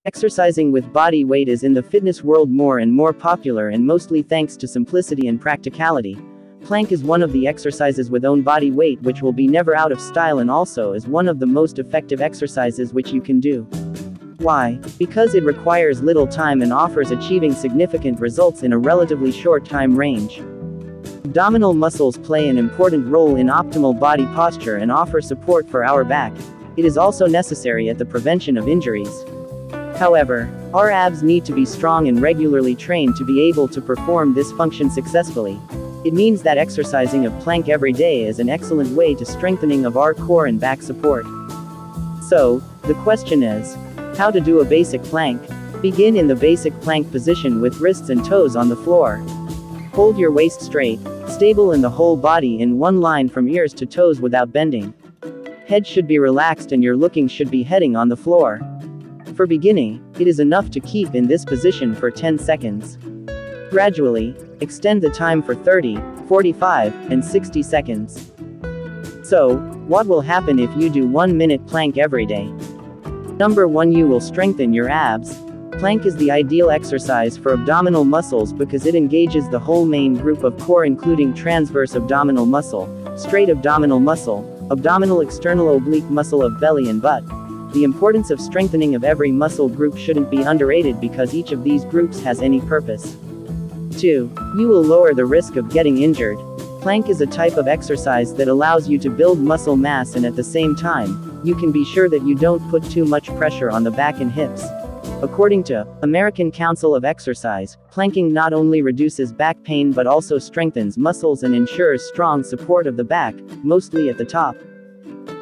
Exercising with body weight is in the fitness world more and more popular, and mostly thanks to simplicity and practicality. Plank is one of the exercises with own body weight which will be never out of style, and also is one of the most effective exercises which you can do. Why? Because it requires little time and offers achieving significant results in a relatively short time range. Abdominal muscles play an important role in optimal body posture and offer support for our back. It is also necessary at the prevention of injuries. However, our abs need to be strong and regularly trained to be able to perform this function successfully. It means that exercising of plank every day is an excellent way to strengthening of our core and back support. So, the question is, how to do a basic plank? Begin in the basic plank position with wrists and toes on the floor. Hold your waist straight, stable in the whole body in one line from ears to toes without bending. Head should be relaxed and your looking should be heading on the floor. For beginning, it is enough to keep in this position for 10 seconds. Gradually, extend the time for 30, 45, and 60 seconds. So, what will happen if you do 1-minute plank every day? Number 1, you will strengthen your abs. Plank is the ideal exercise for abdominal muscles because it engages the whole main group of core, including transverse abdominal muscle, straight abdominal muscle, abdominal external oblique muscle of belly and butt. The importance of strengthening of every muscle group shouldn't be underrated because each of these groups has any purpose. 2. You will lower the risk of getting injured. Plank is a type of exercise that allows you to build muscle mass, and at the same time, you can be sure that you don't put too much pressure on the back and hips. According to American Council of Exercise, planking not only reduces back pain but also strengthens muscles and ensures strong support of the back, mostly at the top.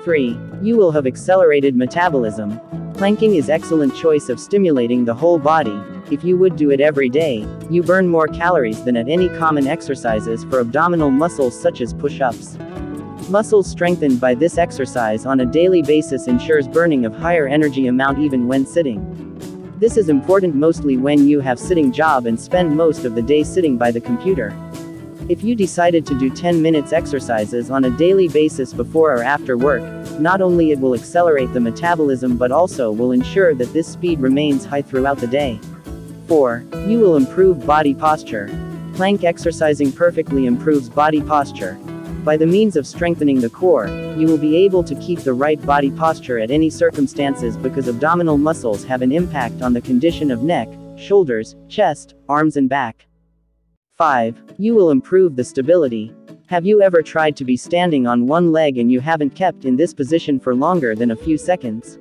3. You will have accelerated metabolism. Planking is excellent choice of stimulating the whole body. If you would do it every day, you burn more calories than at any common exercises for abdominal muscles such as push-ups. Muscles strengthened by this exercise on a daily basis ensures burning of higher energy amount even when sitting. This is important mostly when you have sitting job and spend most of the day sitting by the computer. If you decided to do 10 minutes exercises on a daily basis before or after work, not only it will accelerate the metabolism but also will ensure that this speed remains high throughout the day. 4. You will improve body posture. Plank exercising perfectly improves body posture. By the means of strengthening the core, you will be able to keep the right body posture at any circumstances because abdominal muscles have an impact on the condition of neck, shoulders, chest, arms and back. 5. You will improve the stability. Have you ever tried to be standing on one leg and you haven't kept in this position for longer than a few seconds?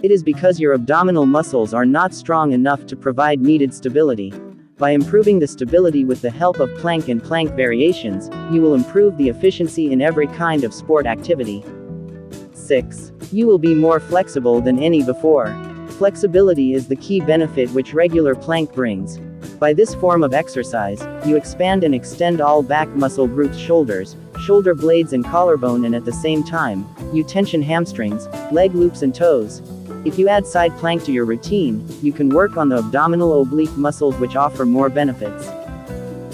It is because your abdominal muscles are not strong enough to provide needed stability. By improving the stability with the help of plank and plank variations, you will improve the efficiency in every kind of sport activity. 6. You will be more flexible than any before. Flexibility is the key benefit which regular plank brings. By this form of exercise, you expand and extend all back muscle groups, shoulders, shoulder blades and collarbone, and at the same time, you tension hamstrings, leg loops and toes. If you add side plank to your routine, you can work on the abdominal oblique muscles which offer more benefits.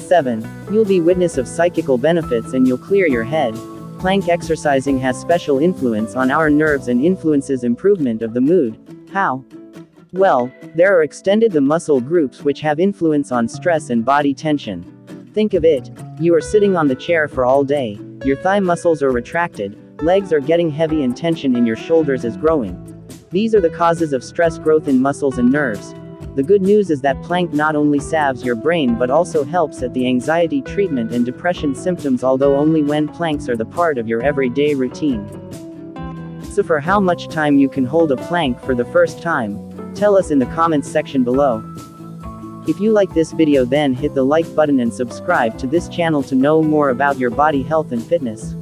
7. You'll be witness of psychical benefits and you'll clear your head. Plank exercising has special influence on our nerves and influences improvement of the mood. How? Well, there are extended the muscle groups which have influence on stress and body tension. Think of it, you are sitting on the chair for all day, your thigh muscles are retracted, legs are getting heavy and tension in your shoulders is growing. These are the causes of stress growth in muscles and nerves. The good news is that plank not only salves your brain but also helps at the anxiety treatment and depression symptoms, although only when planks are the part of your everyday routine. So for how much time you can hold a plank for the first time? Tell us in the comments section below. If you like this video, then hit the like button and subscribe to this channel to know more about your body health and fitness.